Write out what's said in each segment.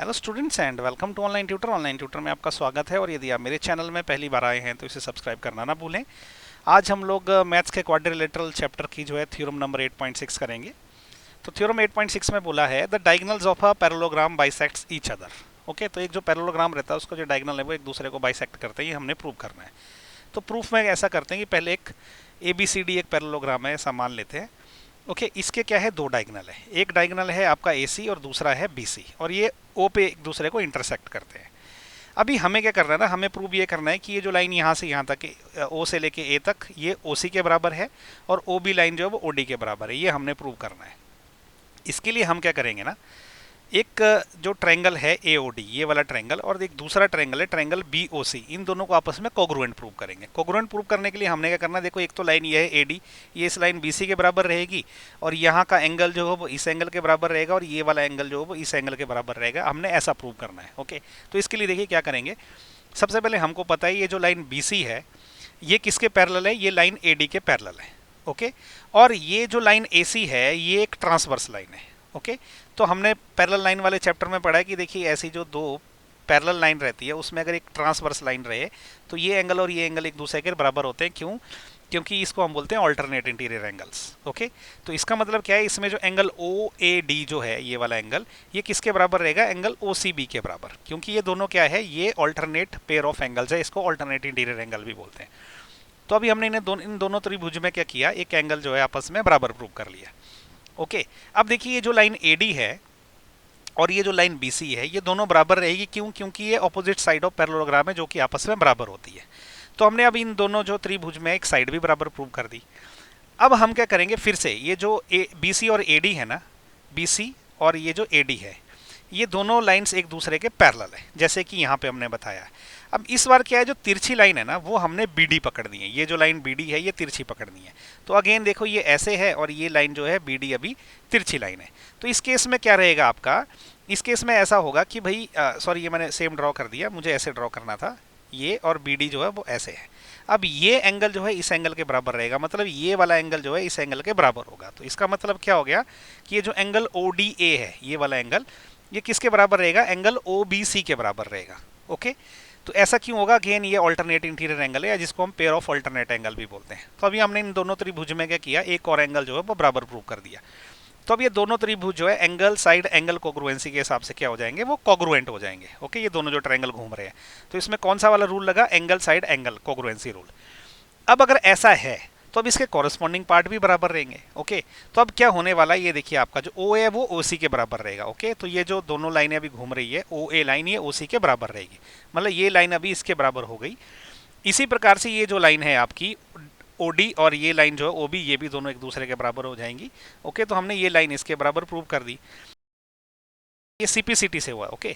Hello students and welcome to online tutor. Online tutor में आपका स्वागत है और यदि आप मेरे चैनल में पहली बार आए हैं तो इसे सब्सक्राइब करना ना भूलें। आज हम लोग मैथ्स के क्वाड्रिलेटरल चैप्टर की जो है थ्योरम नंबर 8.6 करेंगे। तो थ्योरम 8.6 में बोला है the diagonals of a parallelogram bisects each other. Okay, तो एक जो पैरेललोग्राम रहता है उसका जो डायगोनल है वो एक दूसरे को बाइसेक्ट करते हैं, ये हमने प्रूव करना है। तो प्रूफ में ऐसा करते हैं कि पहले एक ABCD एक पैरेललोग्राम है ऐसा मान लेते हैं। ओके, इसके क्या है, दो डायगोनल है। एक डायगोनल है आपका AC और दूसरा है BC, और ये O पे एक दूसरे को इंटरसेक्ट करते हैं। अभी हमें क्या करना है ना, हमें प्रूव ये करना है कि ये जो लाइन यहाँ से यहाँ तक O से लेके A तक ये OC के बराबर है और OB लाइन जो है वो OD के बराबर है। ये हमने प्रूव करना है। इसके लिए हम क्या करेंगे ना, एक जो ट्रायंगल है AOD ये वाला ट्रायंगल और एक दूसरा ट्रायंगल है ट्रायंगल BOC, इन दोनों को आपस में कोग्रुएंट प्रूव करेंगे। कोग्रुएंट प्रूव करने के लिए हमने क्या करना, देखो एक तो लाइन ये है AD, ये इस लाइन BC के बराबर रहेगी और यहाँ का एंगल जो है वो इस एंगल के बराबर रहेगा और ये वाला एंगल जो है वो इस एंगल के बराबर रहेगा। हमने ऐसा प्रूव करना है। ओके, तो इसके लिए देखिए क्या करेंगे। सबसे पहले हमको पता है ये जो लाइन BC है ये किसके पैरेलल है, ये लाइन AD के पैरेलल है। ओके, और ये जो लाइन AC है ये एक ट्रांसवर्स लाइन है। ओके, तो हमने पैरेलल लाइन वाले चैप्टर में पढ़ा है कि देखिए ऐसी जो दो पैरेलल लाइन रहती है उसमें अगर एक ट्रांसवर्स लाइन रहे तो ये एंगल और ये एंगल एक दूसरे के बराबर होते हैं। क्यों? क्योंकि इसको हम बोलते हैं ऑल्टरनेट इंटीरियर एंगल्स। ओके, तो इसका मतलब क्या है, इसमें जो एंगल OAD जो है ये वाला एंगल ये किसके बराबर रहेगा, एंगल OCB के बराबर, क्योंकि ये दोनों क्या है, ये ऑल्टरनेट पेयर ऑफ एंगल्स है, इसको ऑल्टरनेट इंटीरियर एंगल भी बोलते हैं। तो अभी हमने इन दोनों त्रिभुज में क्या किया, एक एंगल जो है आपस में बराबर प्रूव कर लिया। ओके, अब देखिए ये जो लाइन AD है और ये जो लाइन BC है ये दोनों बराबर रहेगी। क्यों? क्योंकि ये ऑपोजिट साइड ऑफ पैरेललोग्राम है जो कि आपस में बराबर होती है। तो हमने अब इन दोनों जो त्रिभुज में एक साइड भी बराबर प्रूव कर दी। अब हम क्या करेंगे, फिर से ये जो BC और AD है ना, BC और ये जो AD है ये दोनों लाइंस एक दूसरे के पैरेलल है, जैसे कि यहाँ पे हमने बताया। अब इस बार क्या है, जो तिरछी लाइन है ना वो हमने BD पकड़नी है। ये जो लाइन BD है ये तिरछी पकड़नी है। तो अगेन देखो ये ऐसे है और ये लाइन जो है BD अभी तिरछी लाइन है। तो इस केस में क्या रहेगा आपका, इस केस में ऐसा होगा कि भाई सॉरी, ये मैंने सेम ड्रॉ कर दिया, मुझे ऐसे ड्रॉ करना था। ये और BD जो है वो ऐसे है। अब ये एंगल जो है इस एंगल के बराबर रहेगा, मतलब ये वाला एंगल जो है इस एंगल के बराबर होगा। तो इसका मतलब क्या हो गया कि ये जो एंगल ODA है ये वाला एंगल ये किसके बराबर रहेगा, एंगल OBC के बराबर रहेगा। ओके, तो ऐसा क्यों होगा, अगेन ये ऑल्टरनेट इंटीरियर एंगल है या जिसको हम पेयर ऑफ ऑल्टरनेट एंगल भी बोलते हैं। तो अभी हमने इन दोनों त्रिभुज में क्या किया, एक और एंगल जो है वो बराबर प्रूव कर दिया। तो अब ये दोनों त्रिभुज जो है एंगल साइड एंगल कोग्रुएंसी के हिसाब से क्या हो जाएंगे, वो कोग्रुएंट हो जाएंगे। ओके, ये दोनों जो ट्रायंगल घूम रहे हैं तो इसमें कौन सा वाला रूल लगा, एंगल साइड एंगल कोग्रुएंसी रूल। अब अगर ऐसा है तो अब इसके कॉरेस्पॉन्डिंग पार्ट भी बराबर रहेंगे। ओके, तो अब क्या होने वाला है, ये देखिए आपका जो O है वो OC के बराबर रहेगा। ओके, तो ये जो दोनों लाइनें अभी घूम रही है OA लाइन ये OC के बराबर रहेगी, मतलब ये लाइन अभी इसके बराबर हो गई। इसी प्रकार से ये जो लाइन है आपकी OD और ये लाइन जो है OB ये भी दोनों एक दूसरे के बराबर हो जाएंगी। ओके, तो हमने ये लाइन इसके बराबर प्रूव कर दी, ये CPCT से हुआ। ओके,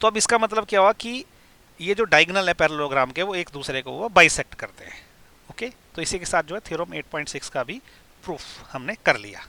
तो अब इसका मतलब क्या हुआ कि ये जो डायगोनल है पैरेललोग्राम के वो एक दूसरे को वो बाइसेक्ट करते हैं। ओके, तो इसी के साथ जो है थ्योरम 8.6 का भी प्रूफ हमने कर लिया।